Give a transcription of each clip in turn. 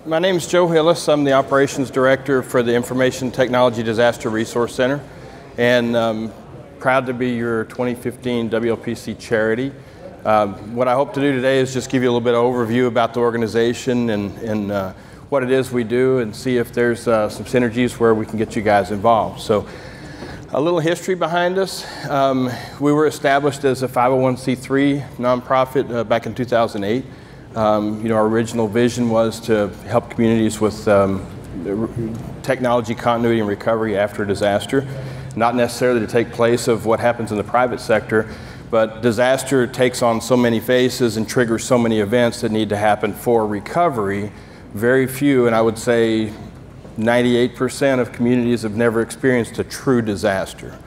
My name is Joe Hillis. I'm the Operations Director for the Information Technology Disaster Resource Center, and proud to be your 2015 WLPC charity. What I hope to do today is just give you a little bit of overview about the organization and what it is we do, and see if there's some synergies where we can get you guys involved. So, a little history behind us. We were established as a 501c3 nonprofit back in 2008. Our original vision was to help communities with technology continuity and recovery after a disaster. Not necessarily to take place of what happens in the private sector, but disaster takes on so many faces and triggers so many events that need to happen for recovery. Very few, and I would say 98% of communities have never experienced a true disaster.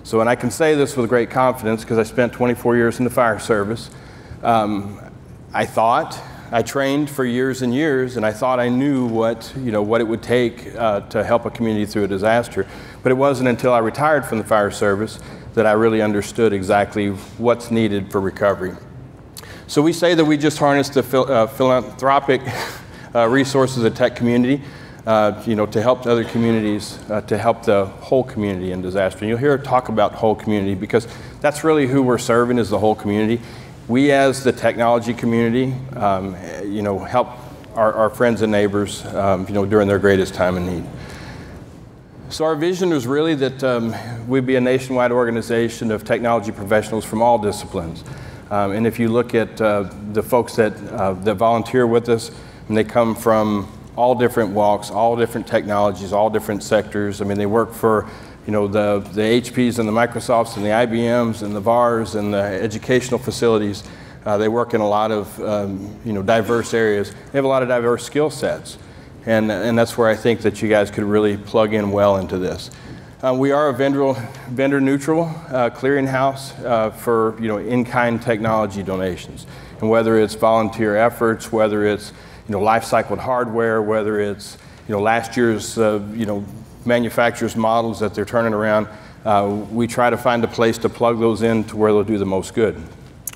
So, and I can say this with great confidence because I spent 24 years in the fire service. I trained for years and years, and I thought I knew what it would take to help a community through a disaster. But it wasn't until I retired from the fire service that I really understood exactly what's needed for recovery. So we say that we just harness the philanthropic resources of the tech community, to help other communities, to help the whole community in disaster. And you'll hear talk about whole community because that's really who we're serving, is the whole community. We, as the technology community, help our friends and neighbors, during their greatest time of need. So our vision was really that we'd be a nationwide organization of technology professionals from all disciplines. And if you look at the folks that volunteer with us, and they come from all different walks, all different technologies, all different sectors. I mean, they work for the HPs and the Microsofts and the IBMs and the VARs and the educational facilities. They work in a lot of diverse areas. They have a lot of diverse skill sets, and that's where I think that you guys could really plug in well into this. We are a vendor neutral clearinghouse for in-kind technology donations, and whether it's volunteer efforts, whether it's life cycled hardware, whether it's last year's manufacturers' models that they're turning around, we try to find a place to plug those in to where they'll do the most good.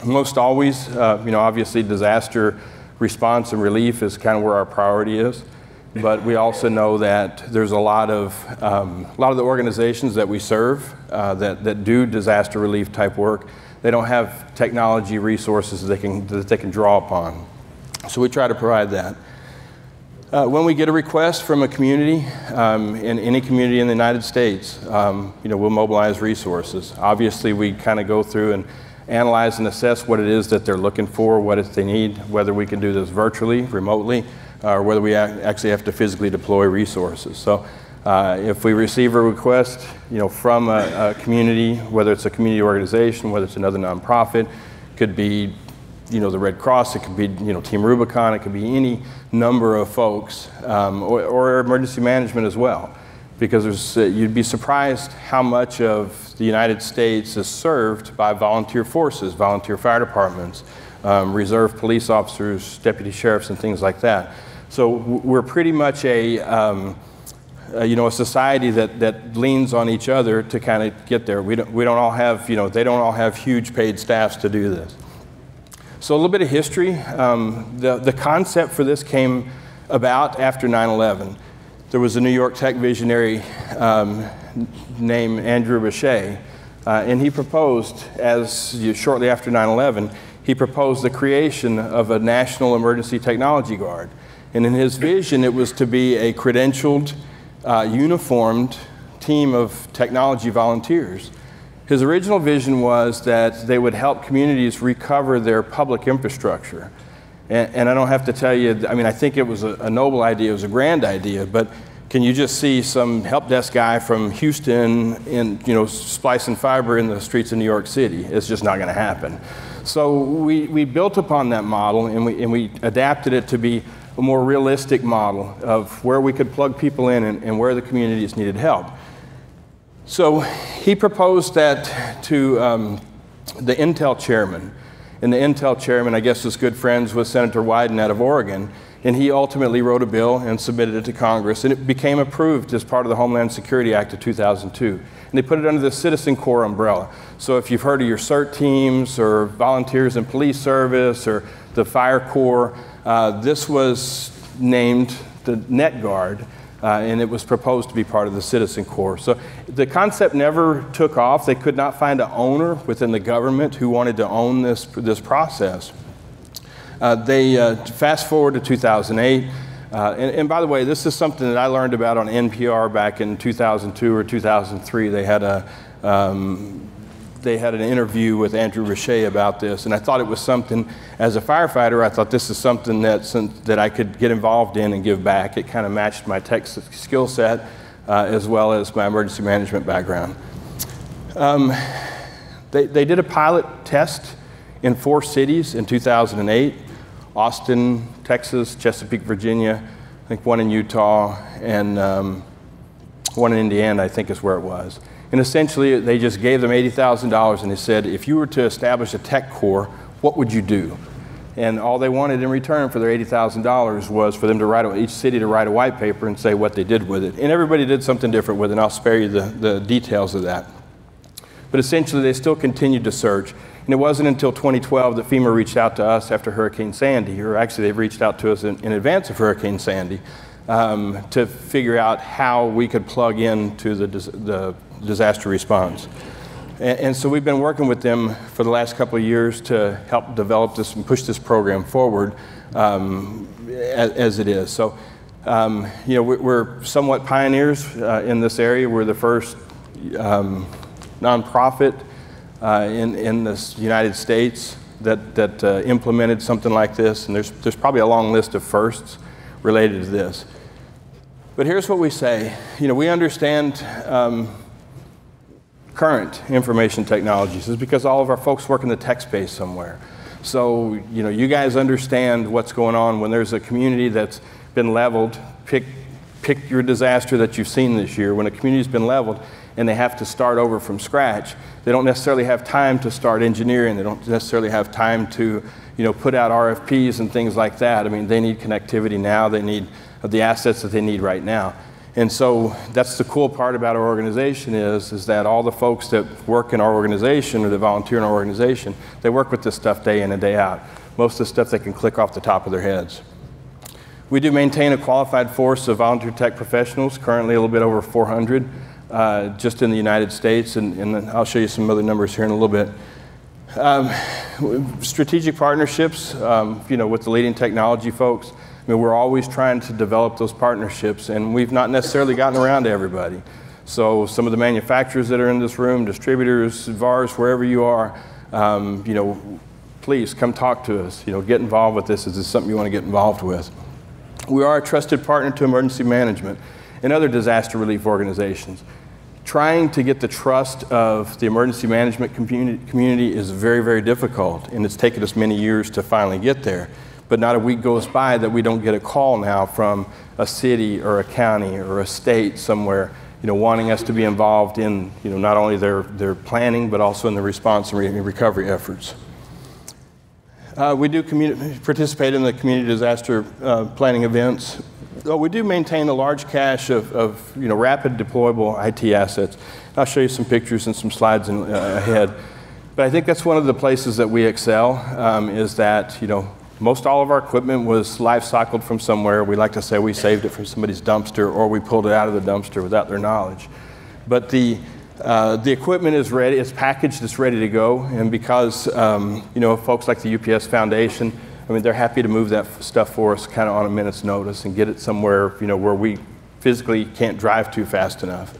Most always, obviously disaster response and relief is kind of where our priority is, but we also know that there's a lot of the organizations that we serve that do disaster relief type work. They don't have technology resources that they can draw upon, so we try to provide that. When we get a request from a community, in any community in the United States, we'll mobilize resources. Obviously, we kind of go through and analyze and assess what it is that they're looking for, what it they need, whether we can do this virtually, remotely, or whether we actually have to physically deploy resources. So if we receive a request from a community, whether it's a community organization, whether it's another nonprofit, could be the Red Cross, it could be Team Rubicon, it could be any number of folks, or emergency management as well, because you'd be surprised how much of the United States is served by volunteer forces, volunteer fire departments, reserve police officers, deputy sheriffs, and things like that. So we're pretty much a society that leans on each other to kind of get there. We don't all have they don't all have huge paid staffs to do this. So a little bit of history. The concept for this came about after 9/11. There was a New York tech visionary named Andrew Bechet, and he proposed, shortly after 9/11, he proposed the creation of a national emergency technology guard. And in his vision, it was to be a credentialed, uniformed team of technology volunteers. His original vision was that they would help communities recover their public infrastructure. And I don't have to tell you, I think it was a noble idea, it was a grand idea, but can you just see some help desk guy from Houston splicing fiber in the streets of New York City? It's just not gonna happen. So we built upon that model, and we adapted it to be a more realistic model of where we could plug people in and where the communities needed help. So he proposed that to the Intel chairman, and the Intel chairman, I guess, was good friends with Senator Wyden out of Oregon, and he ultimately wrote a bill and submitted it to Congress, and it became approved as part of the Homeland Security Act of 2002. And they put it under the Citizen Corps umbrella. So if you've heard of your CERT teams or volunteers in police service or the fire corps, this was named net guard, and it was proposed to be part of the Citizen Corps. So the concept never took off. They could not find an owner within the government who wanted to own this process. They fast forward to 2008, and by the way, this is something that I learned about on NPR back in 2002 or 2003. They had an interview with Andrew Richey about this, and I thought it was something, as a firefighter, I thought this is something that I could get involved in and give back. It kind of matched my tech skill set as well as my emergency management background. They did a pilot test in 4 cities in 2008, Austin, Texas, Chesapeake, Virginia, I think 1 in Utah, and 1 in Indiana, I think is where it was. And essentially, they just gave them $80,000 and they said, if you were to establish a tech corps, what would you do? And all they wanted in return for their $80,000 was for them to each city to write a white paper and say what they did with it. And everybody did something different with it, and I'll spare you the details of that. But essentially, they still continued to search. And it wasn't until 2012 that FEMA reached out to us after Hurricane Sandy, or actually they've reached out to us in advance of Hurricane Sandy, to figure out how we could plug into the disaster response. And so we've been working with them for the last couple of years to help develop this and push this program forward as it is. So, you know, we're somewhat pioneers in this area. We're the first nonprofit in the United States that implemented something like this, and there's probably a long list of firsts related to this. But here's what we say. You know, we understand current information technologies is because all of our folks work in the tech space somewhere. So, you know, you guys understand what's going on when there's a community that's been leveled. Pick your disaster that you've seen this year. When a community's been leveled and they have to start over from scratch, they don't necessarily have time to start engineering. They don't necessarily have time to, you know, put out RFPs and things like that. I mean, they need connectivity now. They need the assets that they need right now. And so that's the cool part about our organization is that all the folks that work in our organization or that volunteer in our organization, they work with this stuff day in and day out. Most of the stuff they can click off the top of their heads. We do maintain a qualified force of volunteer tech professionals, currently a little bit over 400 just in the United States, and I'll show you some other numbers here in a little bit. Strategic partnerships, you know, with the leading technology folks. I mean, we're always trying to develop those partnerships, and we've not necessarily gotten around to everybody. So some of the manufacturers that are in this room, distributors, VARs, wherever you are, you know, please come talk to us. You know, get involved with this. Is this something you want to get involved with? We are a trusted partner to emergency management and other disaster relief organizations. Trying to get the trust of the emergency management community is very, very difficult, and it's taken us many years to finally get there. But not a week goes by that we don't get a call now from a city or a county or a state somewhere, you know, wanting us to be involved in, you know, not only their planning, but also in the response and recovery efforts. We do participate in the community disaster planning events. We do maintain a large cache of you know, rapid deployable IT assets. I'll show you some pictures and some slides ahead. But I think that's one of the places that we excel, is that, you know, most all of our equipment was life cycled from somewhere. We like to say we saved it from somebody's dumpster, or we pulled it out of the dumpster without their knowledge. But the equipment is ready, it's packaged, it's ready to go, and because you know, folks like the UPS Foundation, I mean, they're happy to move that stuff for us kind of on a minute's notice and get it somewhere, you know, where we physically can't drive to fast enough.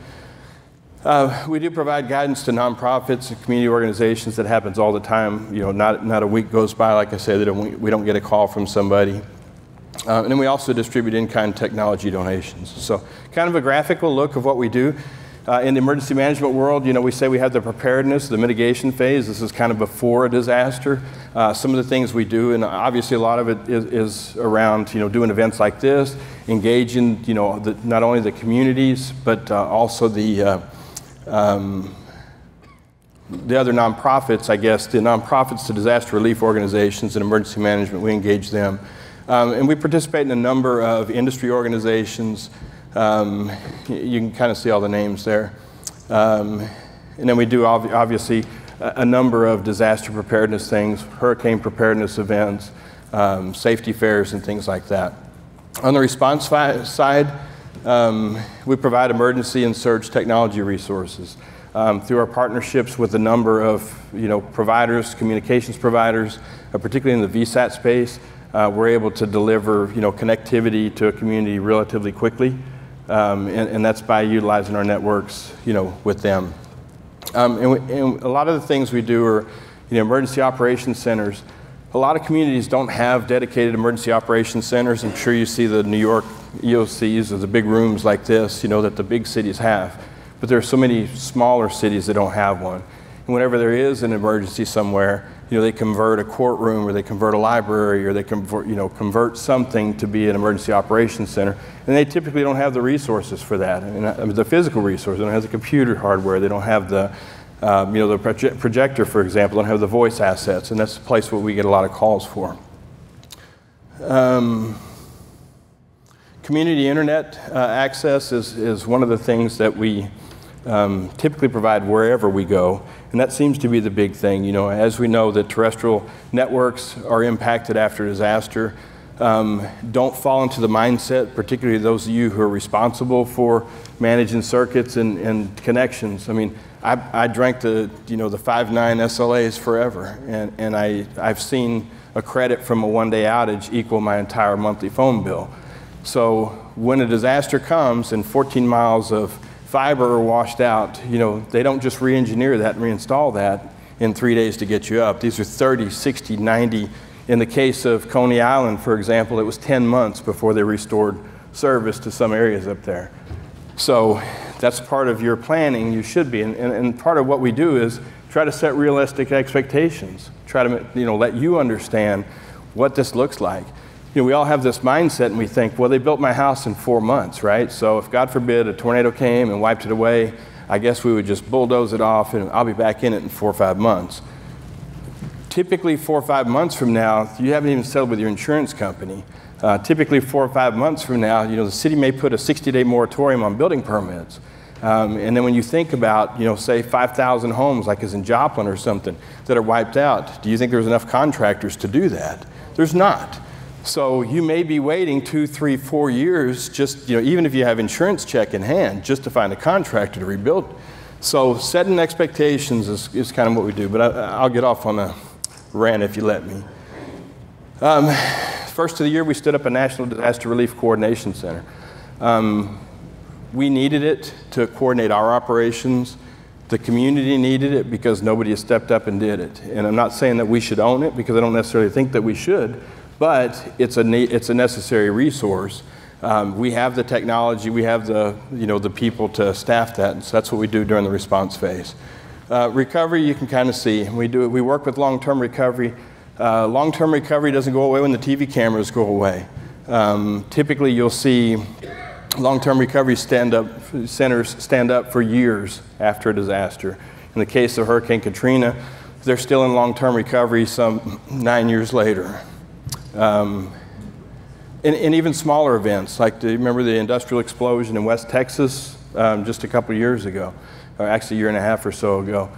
We do provide guidance to nonprofits and community organizations. That happens all the time. You know, not a week goes by, like I said, that we don't get a call from somebody. And then we also distribute in-kind technology donations. So kind of a graphical look of what we do. In the emergency management world, you know, we say we have the preparedness, the mitigation phase. This is kind of before a disaster. Some of the things we do, and obviously a lot of it is around, you know, doing events like this, engaging, you know, not only the communities, but also the other nonprofits, I guess, the nonprofits, the disaster relief organizations and emergency management, we engage them. And we participate in a number of industry organizations. You can kind of see all the names there. And then we do obviously a number of disaster preparedness things, hurricane preparedness events, safety fairs and things like that. On the response side, we provide emergency and surge technology resources. Through our partnerships with a number of providers, communications providers, particularly in the VSAT space, we're able to deliver connectivity to a community relatively quickly, and that's by utilizing our networks with them. And a lot of the things we do are emergency operations centers. A lot of communities don't have dedicated emergency operations centers. I'm sure you see the New York EOCs or the big rooms like this, that the big cities have. But there are so many smaller cities that don't have one. And whenever there is an emergency somewhere, they convert a courtroom or they convert a library or they convert something to be an emergency operations center. And they typically don't have the resources for that. I mean, the physical resources. They don't have the computer hardware. They don't have the the projector, for example, don't have the voice assets, and that's the place where we get a lot of calls for. Community internet access is one of the things that we typically provide wherever we go, and that seems to be the big thing. As we know that terrestrial networks are impacted after disaster, don't fall into the mindset, particularly those of you who are responsible for managing circuits and connections. I mean, I drank the 5.9 SLAs forever, and I've seen a credit from a one-day outage equal my entire monthly phone bill. So when a disaster comes and 14 miles of fiber are washed out, they don't just re-engineer that and reinstall that in 3 days to get you up. These are 30, 60, 90. In the case of Coney Island, for example, it was 10 months before they restored service to some areas up there. So that's part of your planning, you should be. And part of what we do is try to set realistic expectations. Try to let you understand what this looks like. We all have this mindset and we think, well, they built my house in 4 months, right? So if God forbid a tornado came and wiped it away, I guess we would just bulldoze it off and I'll be back in it in 4 or 5 months. Typically 4 or 5 months from now, you haven't even settled with your insurance company. Typically 4 or 5 months from now, the city may put a 60-day moratorium on building permits. And then when you think about, say 5,000 homes like is in Joplin or something that are wiped out, do you think there's enough contractors to do that? There's not. So you may be waiting 2, 3, 4 years just, even if you have insurance check in hand, just to find a contractor to rebuild. So setting expectations is kind of what we do, but I'll get off on a rant if you let me. First of the year, we stood up a National Disaster Relief Coordination Center. We needed it to coordinate our operations. The community needed it because nobody has stepped up and did it. And I'm not saying that we should own it because I don't necessarily think that we should, but it's a necessary resource. We have the technology, we have the people to staff that, and so that's what we do during the response phase. Recovery, you can kind of see. We work with long-term recovery. Long-term recovery doesn't go away when the TV cameras go away. Typically, you'll see long-term recovery centers stand up for years after a disaster. In the case of Hurricane Katrina, they're still in long-term recovery some 9 years later. And even smaller events, like do you remember the industrial explosion in West Texas just a couple years ago, or actually a year and a half or so ago.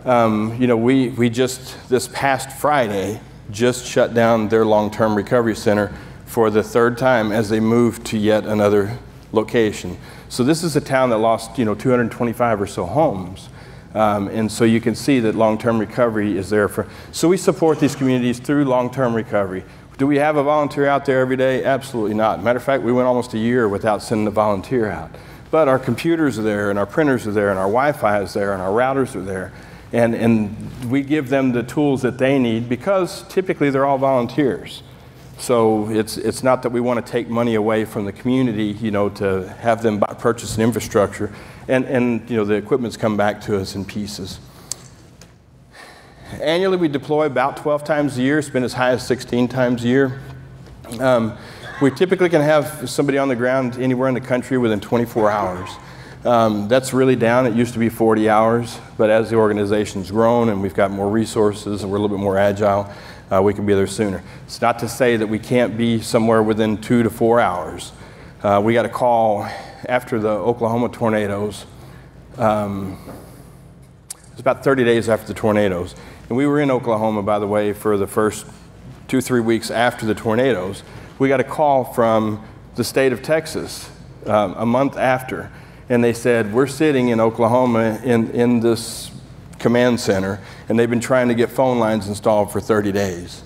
We just, this past Friday, just shut down their long-term recovery center for the 3rd time as they moved to yet another location. So this is a town that lost 225 or so homes. And so you can see that long-term recovery is there for, so we support these communities through long-term recovery. Do we have a volunteer out there every day? Absolutely not. Matter of fact, we went almost a year without sending a volunteer out. But our computers are there, and our printers are there, and our Wi-Fi is there, and our routers are there. And we give them the tools that they need because typically they're all volunteers. So it's not that we want to take money away from the community, to have them purchase an infrastructure. And the equipment's come back to us in pieces. Annually, we deploy about 12 times a year. It's been as high as 16 times a year. We typically can have somebody on the ground anywhere in the country within 24 hours. That's really down. It used to be 40 hours, but as the organization's grown and we've got more resources and we're a little bit more agile, we can be there sooner. It's not to say that we can't be somewhere within 2 to 4 hours. We got a call after the Oklahoma tornadoes. It was about 30 days after the tornadoes. And we were in Oklahoma, by the way, for the first 2 or 3 weeks after the tornadoes. We got a call from the state of Texas a month after, and they said, we're sitting in Oklahoma in this command center, and they've been trying to get phone lines installed for 30 days.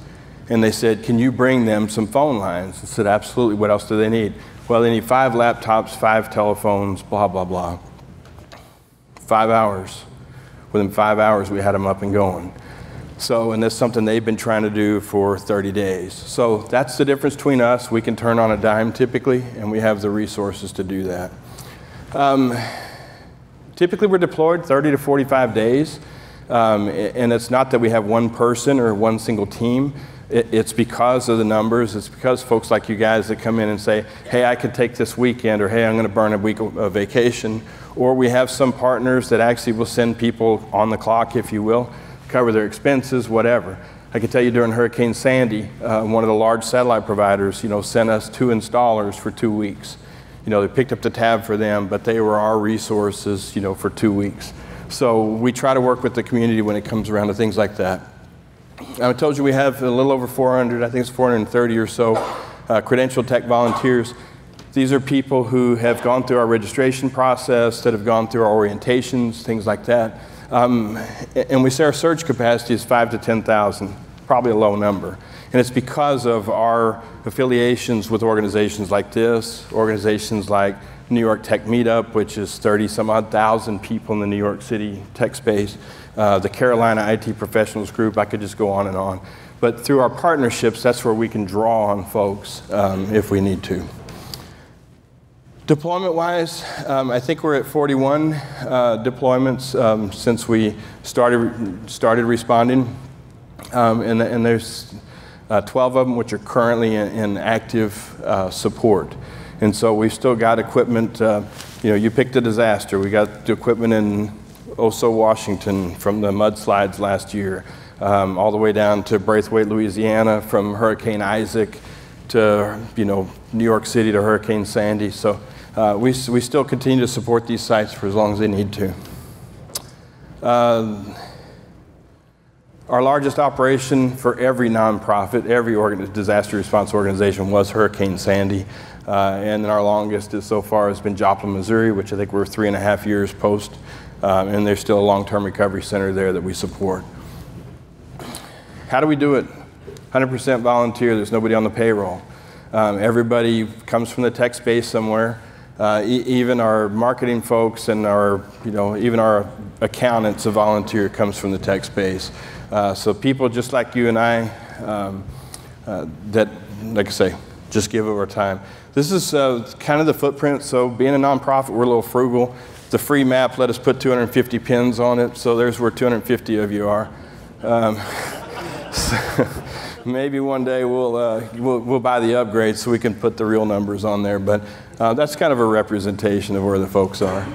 And they said, can you bring them some phone lines? I said, absolutely. What else do they need? Well, they need 5 laptops, 5 telephones, blah, blah, blah. 5 hours. Within 5 hours, we had them up and going. So, and that's something they've been trying to do for 30 days. So that's the difference between us. We can turn on a dime typically, and we have the resources to do that. Typically, we're deployed 30 to 45 days. And it's not that we have one person or one single team. It's because of the numbers. It's because folks like you guys that come in and say, hey, I could take this weekend, or hey, I'm going to burn a week of vacation. Or we have some partners that actually will send people on the clock, if you will, cover their expenses, whatever. I can tell you during Hurricane Sandy, one of the large satellite providers, sent us 2 installers for 2 weeks. They picked up the tab for them, but they were our resources, for 2 weeks. So we try to work with the community when it comes around to things like that. I told you we have a little over 400, I think it's 430 or so, credentialed tech volunteers. These are people who have gone through our registration process, that have gone through our orientations, things like that. And we say our surge capacity is 5,000 to 10,000, probably a low number. And it's because of our affiliations with organizations like this, organizations like New York Tech Meetup, which is 30-some-odd thousand people in the New York City tech space, the Carolina IT Professionals Group, I could just go on and on. But through our partnerships, that's where we can draw on folks if we need to. Deployment-wise, I think we're at 41 deployments since we started responding, and there's 12 of them which are currently in active support. And so we've still got equipment. You picked a disaster. We got the equipment in Oso, Washington from the mudslides last year, all the way down to Braithwaite, Louisiana, from Hurricane Isaac to New York City to Hurricane Sandy. So we still continue to support these sites for as long as they need to. Our largest operation for every nonprofit, every disaster response organization was Hurricane Sandy. And our longest so far has been Joplin, Missouri, which I think we're 3.5 years post. And there's still a long-term recovery center there that we support. How do we do it? 100% volunteer. There's nobody on the payroll. Everybody comes from the tech space somewhere. Even our marketing folks and our, even our accountants, a volunteer comes from the tech space. So people just like you and I that, like I say, just give of our time. This is kind of the footprint. So being a nonprofit, we're a little frugal. The free map let us put 250 pins on it. So there's where 250 of you are. So maybe one day we'll buy the upgrade so we can put the real numbers on there. But that's kind of a representation of where the folks are.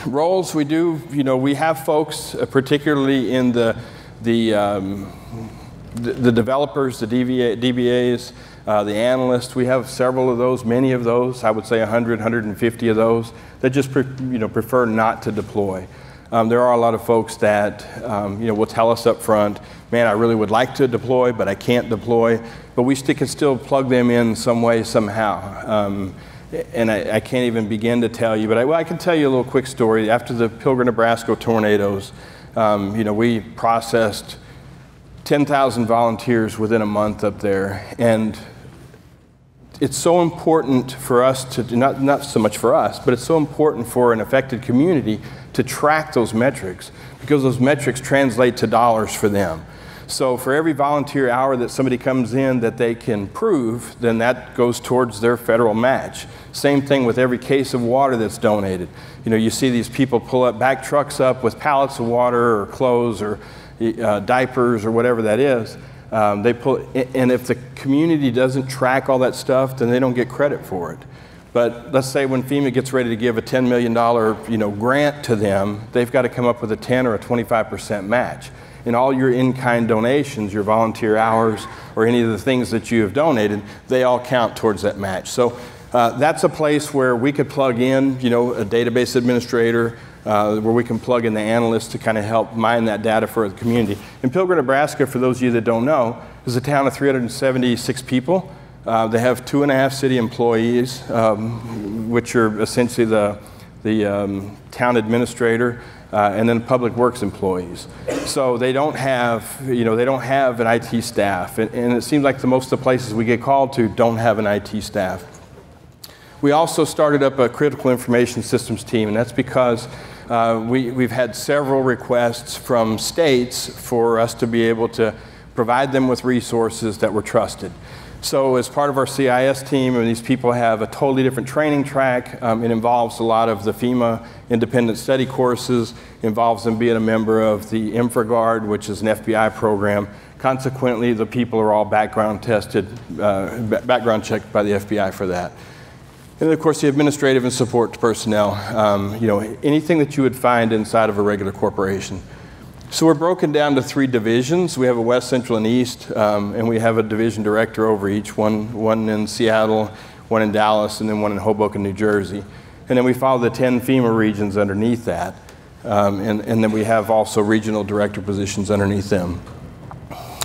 Roles we do, we have folks, particularly in the developers, the DBAs, the analysts. We have several of those, many of those, I would say 100, 150 of those, that just prefer not to deploy. There are a lot of folks that will tell us up front, man, I really would like to deploy, but I can't deploy. But we can still plug them in some way, somehow. And I can't even begin to tell you, but I can tell you a little quick story. After the Pilgrim, Nebraska tornadoes, we processed 10,000 volunteers within a month up there. And it's so important for us to, not so much for us, but it's so important for an affected community to track those metrics, because those metrics translate to dollars for them. So for every volunteer hour that somebody comes in that they can prove, then that goes towards their federal match. Same thing with every case of water that's donated. You see these people back trucks up with pallets of water or clothes or diapers or whatever that is. And if the community doesn't track all that stuff, then they don't get credit for it. But let's say when FEMA gets ready to give a $10 million grant to them, they've got to come up with a 10 or a 25% match. And all your in-kind donations, your volunteer hours, or any of the things that you have donated, they all count towards that match. So that's a place where we could plug in, a database administrator, where we can plug in the analysts to kind of help mine that data for the community. In Pilgrim, Nebraska, for those of you that don't know, is a town of 376 people. They have 2.5 city employees, which are essentially the town administrator and then public works employees. So they don't have, they don't have an IT staff, and it seems like most of the places we get called to don't have an IT staff. We also started up a critical information systems team, and that's because we've had several requests from states for us to be able to provide them with resources that were trusted. So as part of our CIS team, and these people have a totally different training track. It involves a lot of the FEMA independent study courses, involves them being a member of the InfraGuard, which is an FBI program. Consequently, the people are all background tested, background checked by the FBI for that. And then, of course, the administrative and support personnel, anything that you would find inside of a regular corporation. So we're broken down to 3 divisions. We have a West, Central, and East, and we have a division director over each, one in Seattle, one in Dallas, and then one in Hoboken, New Jersey. And then we follow the 10 FEMA regions underneath that, and then we have also regional director positions underneath them.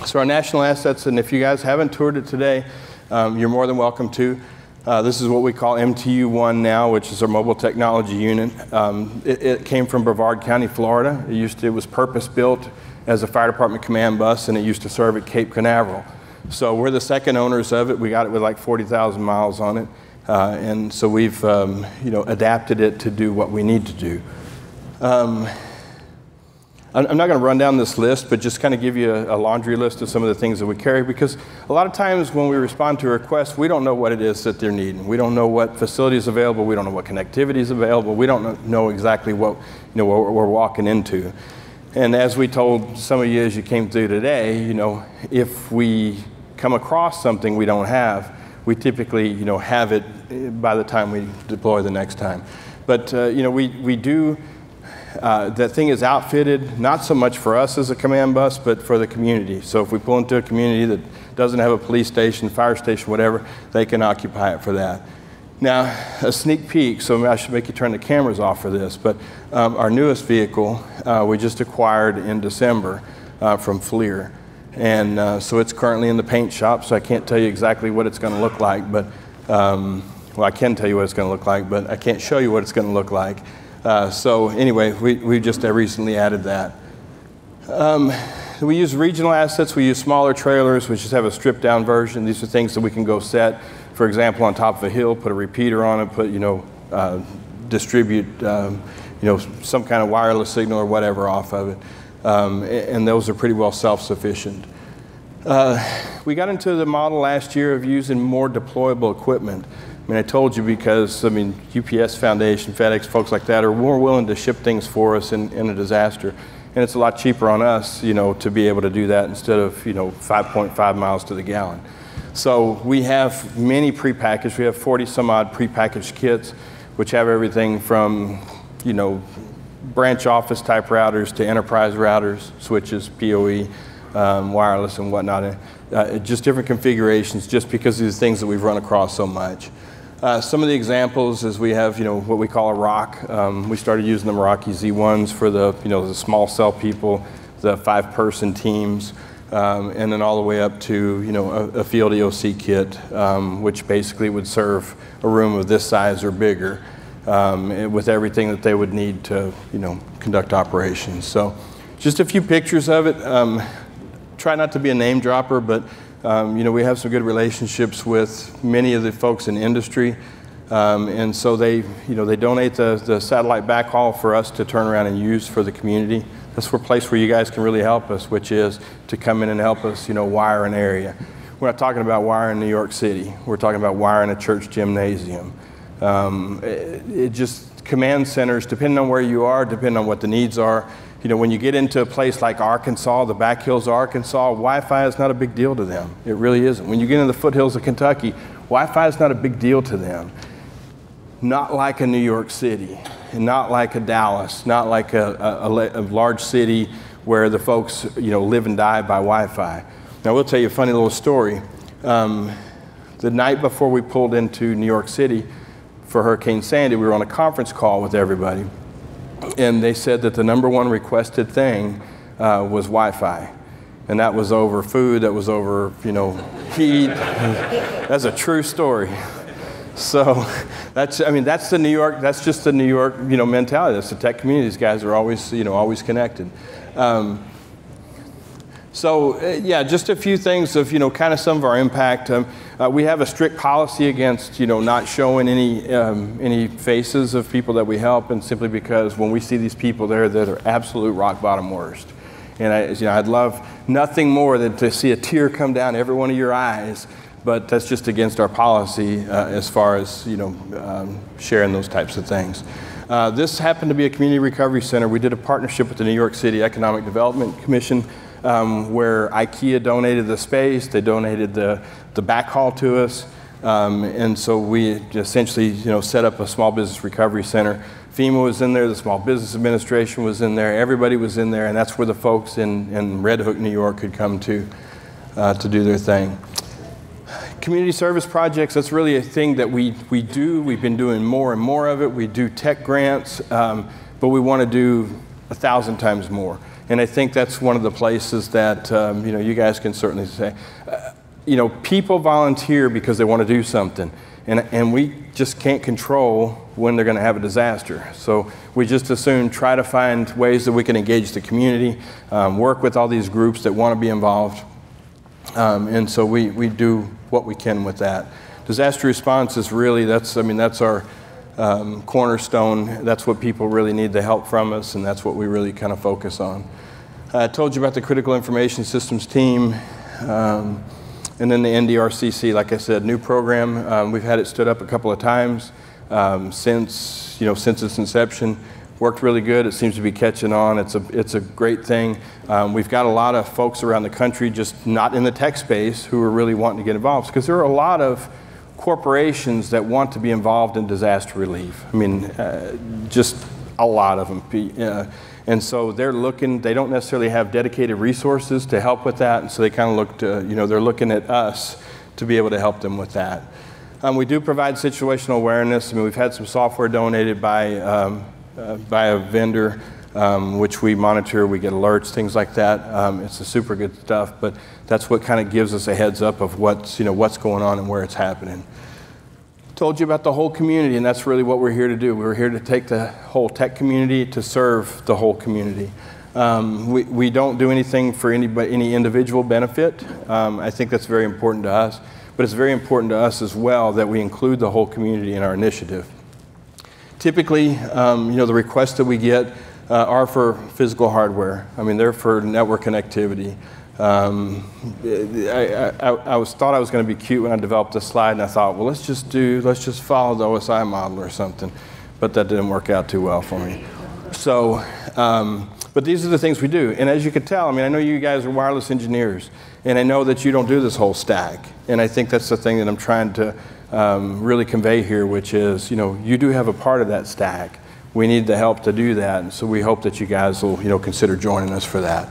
So our national assets, and if you guys haven't toured it today, you're more than welcome to. This is what we call MTU-1 now, which is our mobile technology unit. It came from Brevard County, Florida. It was purpose-built as a fire department command bus, and it used to serve at Cape Canaveral. So we're the second owners of it. We got it with like 40,000 miles on it, and so we've adapted it to do what we need to do. I'm not going to run down this list, but just kind of give you a laundry list of some of the things that we carry, because a lot of times when we respond to a request, we don't know what it is that they're needing. We don't know what facility is available. We don't know what connectivity is available. We don't know exactly what we're walking into. And as we told some of you as you came through today, if we come across something we don't have, we typically have it by the time we deploy the next time. But we do. That thing is outfitted not so much for us as a command bus, but for the community. So if we pull into a community that doesn't have a police station, fire station, whatever, they can occupy it for that. Now, a sneak peek, so I should make you turn the cameras off for this, but our newest vehicle we just acquired in December from FLIR. And so it's currently in the paint shop, so I can't tell you exactly what it's going to look like, but, well, I can tell you what it's going to look like, but I can't show you what it's going to look like. So anyway, we just recently added that. We use regional assets. We use smaller trailers, which just have a stripped down version. These are things that we can go set, for example, on top of a hill, put a repeater on it, put, distribute, some kind of wireless signal or whatever off of it. And those are pretty well self-sufficient. We got into the model last year of using more deployable equipment. I told you because, UPS Foundation, FedEx, folks like that are more willing to ship things for us in a disaster. And it's a lot cheaper on us, to be able to do that instead of, 5.5 miles to the gallon. So we have many prepackaged. We have 40 some odd prepackaged kits, which have everything from, branch office type routers to enterprise routers, switches, PoE, wireless and whatnot. Just different configurations just because of the things that we've run across so much. Some of the examples is we have, what we call a ROC. We started using the Meraki Z1s for the, the small cell people, the 5-person teams, and then all the way up to, a field EOC kit, which basically would serve a room of this size or bigger, with everything that they would need to, conduct operations. So just a few pictures of it. Try not to be a name dropper, but we have some good relationships with many of the folks in industry, and so they donate the satellite backhaul for us to turn around and use for the community. That's a place where you guys can really help us, which is to come in and help us, wire an area. We're not talking about wiring New York City. We're talking about wiring a church gymnasium. Command centers, depending on where you are, depending on what the needs are. When you get into a place like Arkansas, the back hills of Arkansas, Wi-Fi is not a big deal to them. It really isn't. When you get into the foothills of Kentucky, Wi-Fi is not a big deal to them. Not like a New York City, and not like a Dallas, not like a large city where the folks, live and die by Wi-Fi. Now, we'll tell you a funny little story. The night before we pulled into New York City for Hurricane Sandy, we were on a conference call with everybody. And they said that the #1 requested thing was Wi-Fi. And that was over food, that was over, you know, heat. That's a true story. So that's, I mean, that's the New York, that's just the New York, you know, mentality. That's the tech community. These guys are always, you know, always connected. Yeah, just a few things of, you know, kind of some of our impact. We have a strict policy against, you know, not showing any faces of people that we help, and simply because when we see these people there that are absolute rock bottom worst. And you know, I'd love nothing more than to see a tear come down every one of your eyes, but that's just against our policy as far as, you know, sharing those types of things. This happened to be a community recovery center. We did a partnership with the New York City Economic Development Commission, where IKEA donated the space, they donated the backhaul to us, and so we essentially, you know, set up a small business recovery center. FEMA was in there, the Small Business Administration was in there, everybody was in there, and that's where the folks in Red Hook, New York could come to do their thing. Community service projects, that's really a thing that we do. We've been doing more and more of it. We do tech grants, but we want to do 1,000 times more. And I think that's one of the places that, you know, you guys can certainly say, you know, people volunteer because they want to do something. And we just can't control when they're going to have a disaster. So we just as soon try to find ways that we can engage the community, work with all these groups that want to be involved. And so we do what we can with that. Disaster response is really, that's our cornerstone. That's what people really need the help from us, and that's what we really kind of focus on. I told you about the Critical Information Systems team, and then the NDRCC, like I said, new program. We've had it stood up a couple of times since its inception. Worked really good. It seems to be catching on. It's a great thing. We've got a lot of folks around the country, just not in the tech space, who are really wanting to get involved, because there are a lot of corporations that want to be involved in disaster relief. I mean, just a lot of them. And so they're looking, they don't necessarily have dedicated resources to help with that, and so they kind of look to, you know, they're looking at us to be able to help them with that. We do provide situational awareness. I mean, we've had some software donated by a vendor, which we monitor, we get alerts, things like that. It's a super good stuff, but that's what kind of gives us a heads up of what's going on and where it's happening. Told you about the whole community, and that's really what we're here to do. We're here to take the whole tech community to serve the whole community. We don't do anything for any individual benefit. I think that's very important to us, but it's very important to us as well that we include the whole community in our initiative. Typically, you know, the requests that we get are for physical hardware. I mean, they're for network connectivity. I thought I was going to be cute when I developed this slide, and I thought, well, let's just follow the OSI model or something, but that didn't work out too well for me. So, but these are the things we do, and as you can tell, I mean, I know you guys are wireless engineers, and I know that you don't do this whole stack, and I think that's the thing that I'm trying to really convey here, which is, you know, you do have a part of that stack. We need the help to do that, and so we hope that you guys will, you know, consider joining us for that.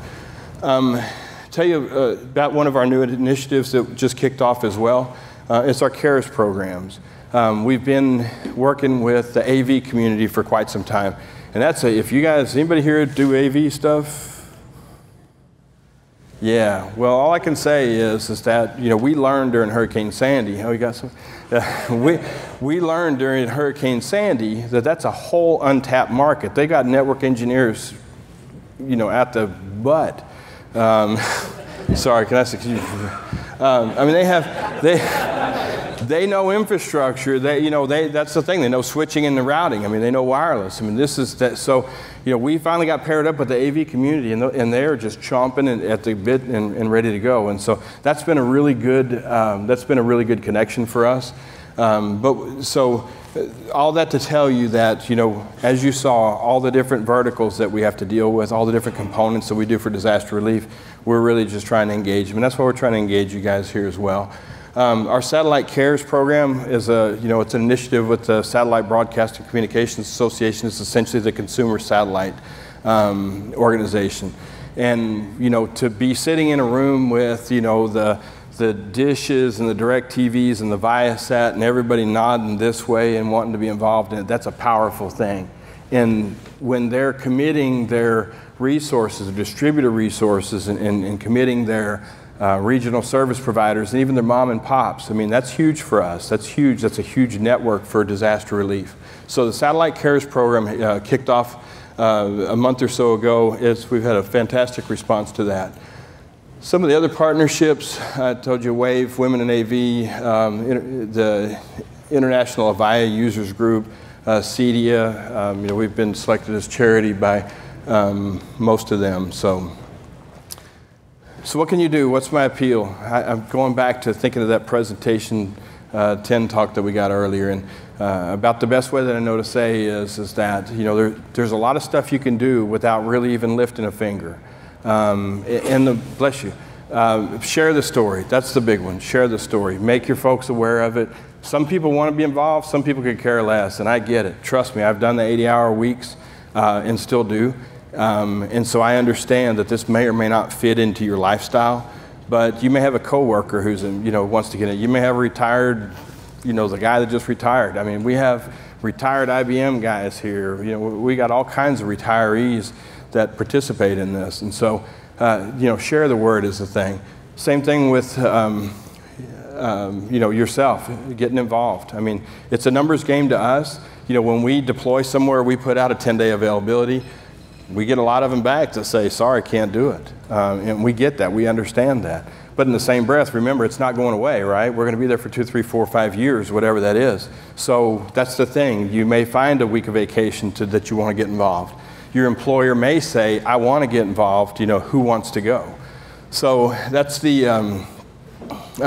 Tell you about one of our new initiatives that just kicked off as well. It's our CARES programs. We've been working with the AV community for quite some time, and that's if you guys, anybody here do AV stuff? Yeah. Well, all I can say is that, you know, we learned during Hurricane Sandy. Oh, you got some? We learned during Hurricane Sandy that that's a whole untapped market. They got network engineers, you know, at the butt. Sorry, can I say? I mean, they know infrastructure. That's the thing. They know switching and the routing. I mean, they know wireless. I mean, this is that. So, you know, we finally got paired up with the AV community, and they're just chomping at the bit and ready to go. And so that's been a really good connection for us. All that to tell you that, you know, as you saw, all the different verticals that we have to deal with, all the different components that we do for disaster relief, we're really just trying to engage them. And that's why we're trying to engage you guys here as well. Our Satellite CARES program is it's an initiative with the Satellite Broadcasting Communications Association. It's essentially the consumer satellite organization. And, you know, to be sitting in a room with, you know, the dishes and the direct TVs and the Viasat and everybody nodding this way and wanting to be involved in it, that's a powerful thing. And when they're committing their resources, distributor resources, and committing their regional service providers, and even their mom and pops, I mean, that's huge for us. That's huge. That's a huge network for disaster relief. So the Satellite Cares program kicked off a month or so ago. We've had a fantastic response to that. Some of the other partnerships, I told you, WAVE, Women in AV, the International Avaya Users Group, CEDIA, you know, we've been selected as charity by most of them. So what can you do? What's my appeal? I'm going back to thinking of that presentation 10 talk that we got earlier, and about the best way that I know to say is that, you know, there's a lot of stuff you can do without really even lifting a finger. Bless you. Share the story. That's the big one. Share the story. Make your folks aware of it. Some people want to be involved. Some people could care less, and I get it. Trust me, I've done the 80-hour weeks and still do. And so I understand that this may or may not fit into your lifestyle, but you may have a coworker who's, you know, wants to get it. You may have a retired, you know, the guy that just retired. I mean, we have retired IBM guys here. You know, we got all kinds of retirees that participate in this. And so, you know, share the word is the thing. Same thing with, you know, yourself, getting involved. I mean, it's a numbers game to us. You know, when we deploy somewhere, we put out a 10-day availability. We get a lot of them back to say, sorry, can't do it. And we get that, we understand that. But in the same breath, remember, it's not going away, right? We're going to be there for 2, 3, 4, 5 years, whatever that is. So that's the thing. You may find a week of vacation that you want to get involved. Your employer may say, I want to get involved, you know, who wants to go? So that's the, I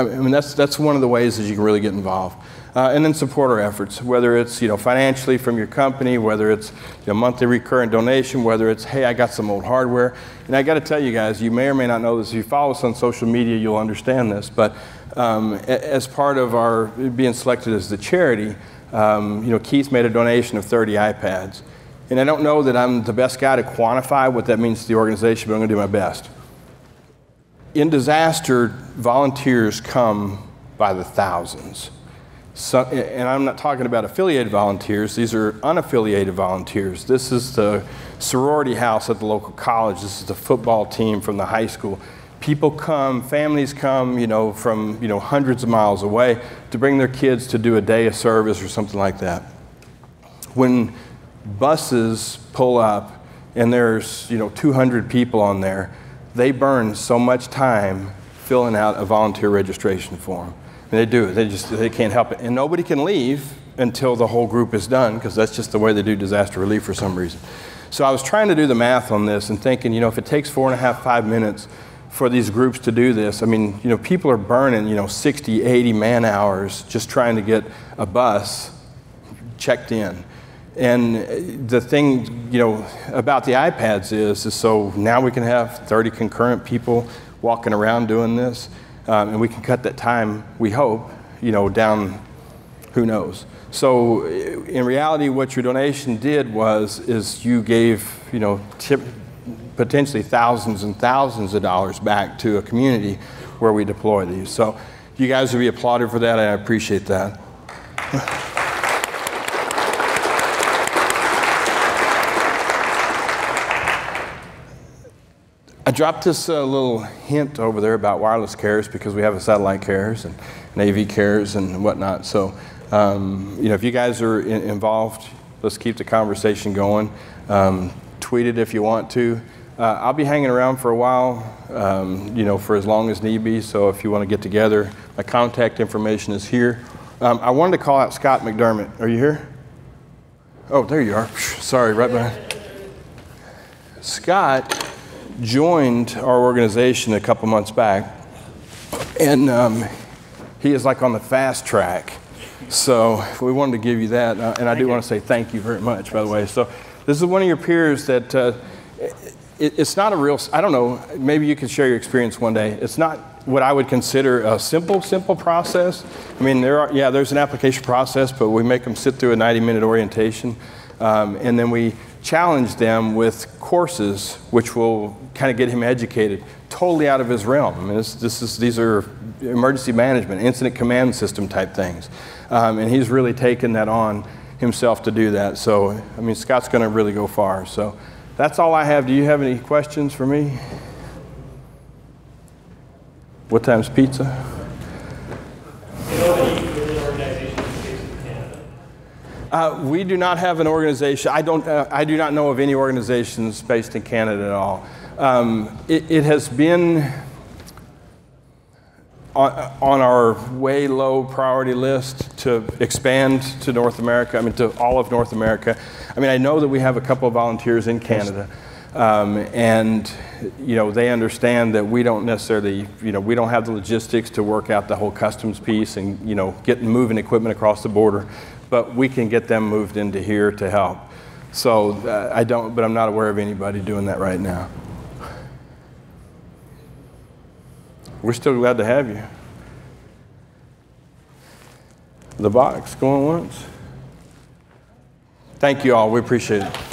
mean, that's one of the ways that you can really get involved. And then support our efforts, whether it's, you know, financially from your company, whether it's, you know, monthly recurrent donation, whether it's, hey, I got some old hardware. And I got to tell you guys, you may or may not know this. If you follow us on social media, you'll understand this. But as part of our being selected as the charity, you know, Keith made a donation of 30 iPads. And I don't know that I'm the best guy to quantify what that means to the organization, but I'm going to do my best. In disaster, volunteers come by the thousands. So, and I'm not talking about affiliated volunteers. These are unaffiliated volunteers. This is the sorority house at the local college. This is the football team from the high school. People come, families come, you know, from, you know, hundreds of miles away to bring their kids to do a day of service or something like that. When buses pull up and there's, you know, 200 people on there, they burn so much time filling out a volunteer registration form. And they do. They can't help it. And nobody can leave until the whole group is done, because that's just the way they do disaster relief for some reason. So I was trying to do the math on this and thinking, you know, if it takes 4.5, 5 minutes for these groups to do this, I mean, you know, people are burning, you know, 60, 80 man hours just trying to get a bus checked in. And the thing, you know, about the iPads is so now we can have 30 concurrent people walking around doing this. And we can cut that time, we hope, you know, down, who knows. So in reality, what your donation did is you gave, you know, potentially thousands and thousands of dollars back to a community where we deploy these. So you guys will be applauded for that, and I appreciate that. I dropped this little hint over there about wireless cares because we have a satellite cares and AV cares and whatnot. So, you know, if you guys are involved, let's keep the conversation going. Tweet it if you want to. I'll be hanging around for a while, you know, for as long as need be. So if you want to get together, my contact information is here. I wanted to call out Scott McDermott. Are you here? Oh, there you are. Sorry, right behind. Scott joined our organization a couple months back, and he is like on the fast track. So we wanted to give you that, and I do want to say thank you very much, by the way. So this is one of your peers that it's not a real, I don't know, maybe you can share your experience one day. It's not what I would consider a simple process. I mean, there's an application process, but we make them sit through a 90-minute orientation, and then we challenge them with courses which will kind of get him educated, totally out of his realm. I mean, these are emergency management, incident command system type things. And he's really taken that on. himself to do that. So, I mean, Scott's going to really go far. So that's all I have. Do you have any questions for me? What time's pizza? Do you know any really organizations based in Canada? We do not have an organization. I do not know of any organizations based in Canada at all. It has been on our way low priority list to expand to North America, I mean to all of North America. I mean, I know that we have a couple of volunteers in Canada, and you know, they understand that we don't necessarily, you know, we don't have the logistics to work out the whole customs piece and, you know, moving equipment across the border, but we can get them moved into here to help. So but I'm not aware of anybody doing that right now. We're still glad to have you. The box going once. Thank you all. We appreciate it.